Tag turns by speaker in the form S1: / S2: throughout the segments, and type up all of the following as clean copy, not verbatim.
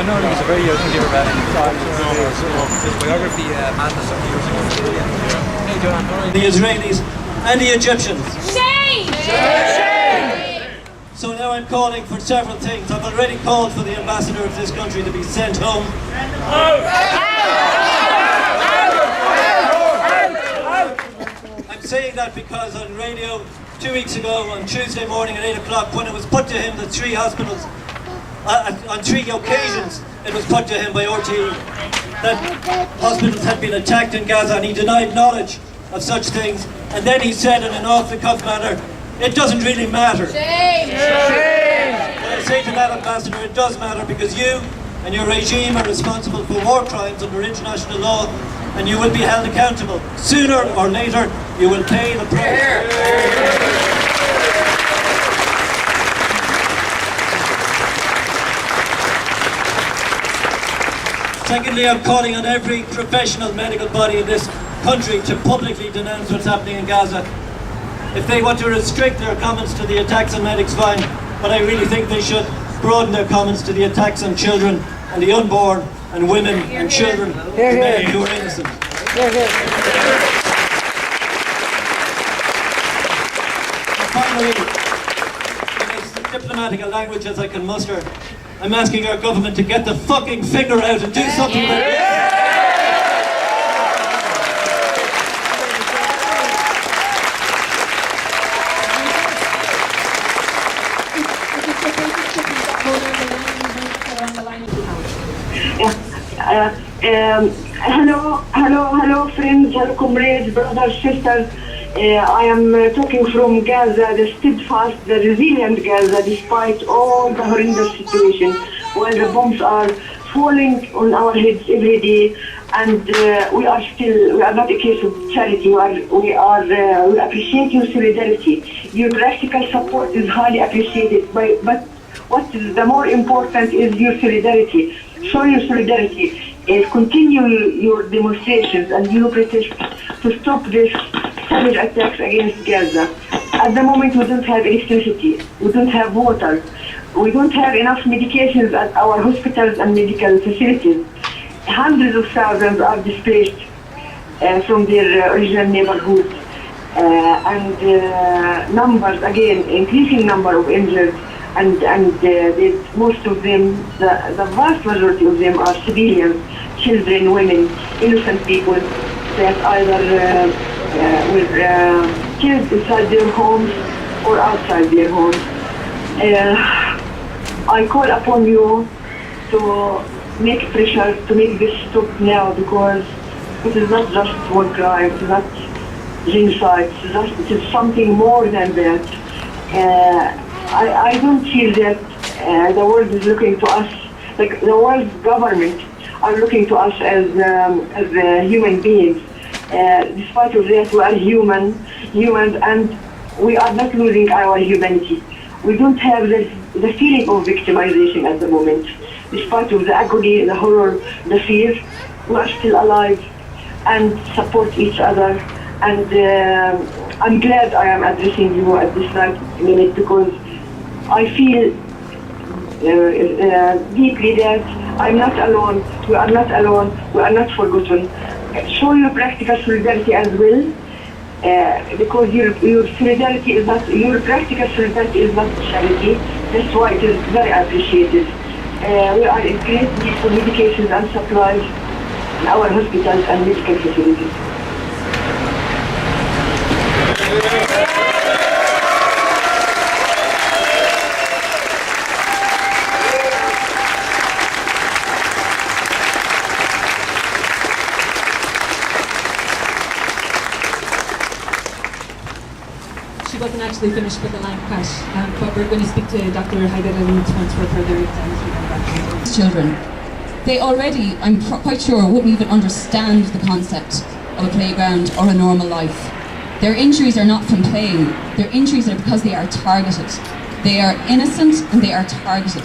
S1: I know there was a video I think you were read in the Times his biography, Madness of Years ago. Hey, John.
S2: The Israelis and the Egyptians.
S3: Shame!
S2: Shame! So now I'm calling for several things. I've already called for the ambassador of this country to be sent home. I'm saying that because on radio 2 weeks ago, on Tuesday morning at 8 o'clock, when it was put to him that 3 hospitals, on 3 occasions, it was put to him by RTE that hospitals had been attacked in Gaza, and he denied knowledge of such things. And then he said in an off-the-cuff manner, it doesn't really matter.
S3: Shame!
S2: Shame! But I say to that ambassador, it does matter, because you and your regime are responsible for war crimes under international law, and you will be held accountable. Sooner or later, you will pay the price. Secondly, I'm calling on every professional medical body in this country to publicly denounce what's happening in Gaza. If they want to restrict their comments to the attacks on medics, fine, but I really think they should broaden their comments to the attacks on children and the unborn and women and children and men who are innocent. And finally, in as diplomatic a language as I can muster, I'm asking our government to get the fucking finger out and do something about this.
S4: Hello friends, hello comrades, brothers, sisters. I am talking from Gaza, the steadfast, the resilient Gaza, despite all the horrendous situation, while the bombs are falling on our heads every day, and we are not a case of charity. We appreciate your solidarity. Your practical support is highly appreciated, but what is the more important is your solidarity. Show your solidarity. Continue your demonstrations and your protest to stop this savage attacks against Gaza. At the moment, we don't have electricity, we don't have water, we don't have enough medications at our hospitals and medical facilities. Hundreds of thousands are displaced from their original neighborhoods, and numbers, again, increasing number of injured, and most of them, the vast majority of them are civilians, children, women, innocent people that either were killed inside their homes or outside their homes. I call upon you to make pressure to make this stop now, because it is not just war crime, it is not genocide, it is something more than that. I don't feel that the world is looking to us, like the world government are looking to us as human beings. Despite of that, we are humans, and we are not losing our humanity. We don't have the feeling of victimization at the moment. Despite of the agony, the horror, the fear, we are still alive and support each other. And I'm glad I am addressing you at this right minute, because I feel deeply that I'm not alone, we are not alone, we are not forgotten. Show your practical solidarity as well, because your solidarity is not, your practical solidarity is not charity. That's why it is very appreciated. We are in great need for medications and supplies in our hospitals and medical facilities.
S5: She wasn't actually finished with the line crash, but we're going to speak to Dr. Adele once for further exams.
S6: Children, they already, I'm quite sure, wouldn't even understand the concept of a playground or a normal life. Their injuries are not from playing, their injuries are because they are targeted. They are innocent and they are targeted.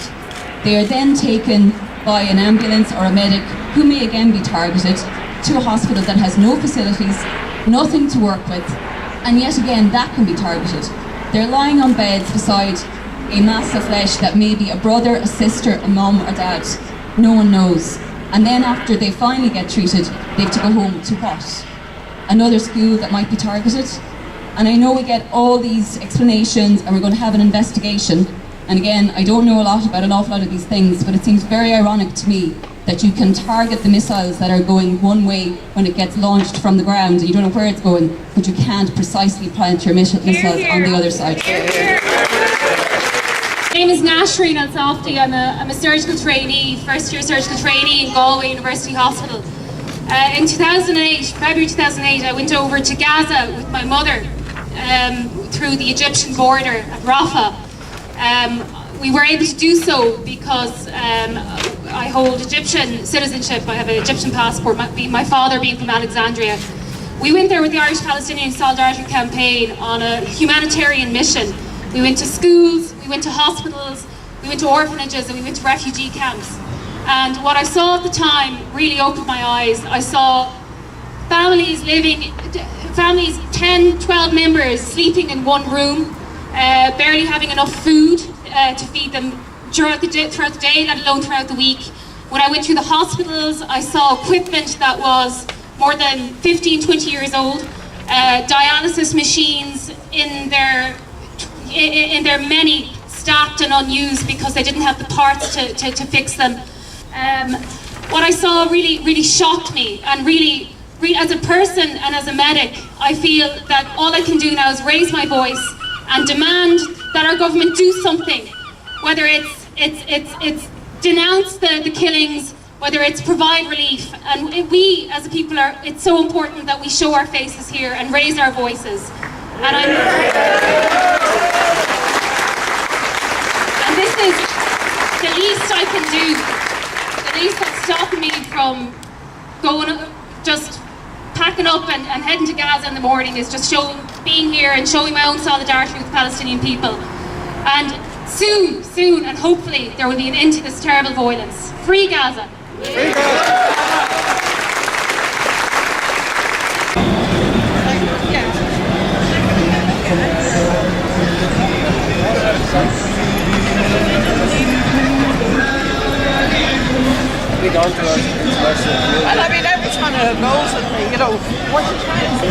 S6: They are then taken by an ambulance or a medic, who may again be targeted, to a hospital that has no facilities, nothing to work with, and yet again that can be targeted. They're lying on beds beside a mass of flesh that may be a brother, a sister, a mum or dad. No one knows. And then after they finally get treated, they have to go home to what? Another school that might be targeted? And I know we get all these explanations and we're going to have an investigation. And again, I don't know a lot about an awful lot of these things, but it seems very ironic to me that you can target the missiles that are going one way when it gets launched from the ground, and you don't know where it's going, but you can't precisely plant your missiles on the other side.
S3: My name is Nashreen Al-Softy. I'm a surgical trainee, first year surgical trainee in Galway University Hospital. In 2008, February 2008, I went over to Gaza with my mother through the Egyptian border at Rafah. We were able to do so because I hold Egyptian citizenship. I have an Egyptian passport, my father being from Alexandria. We went there with the Irish Palestinian Solidarity Campaign on a humanitarian mission. We went to schools, we went to hospitals, we went to orphanages, and we went to refugee camps. And what I saw at the time really opened my eyes. I saw families 10, 12 members sleeping in one room, barely having enough food to feed them throughout the day, let alone throughout the week. When I went through the hospitals, I saw equipment that was more than 15, 20 years old, dialysis machines in their many stacked and unused because they didn't have the parts to fix them. What I saw really shocked me, and really as a person and as a medic, I feel that all I can do now is raise my voice and demand that our government do something, whether it's denounce the killings, whether it's provide relief. And we as a people it's so important that we show our faces here and raise our voices. And this is the least I can do. The least that's stopping me from just packing up and heading to Gaza in the morning is just being here and showing my own solidarity with the Palestinian people. And soon, and hopefully, there will be an end to this terrible violence. Free Gaza! Free Gaza!
S1: Well, I mean, every time it goes with me, you know, what you trying to
S7: say?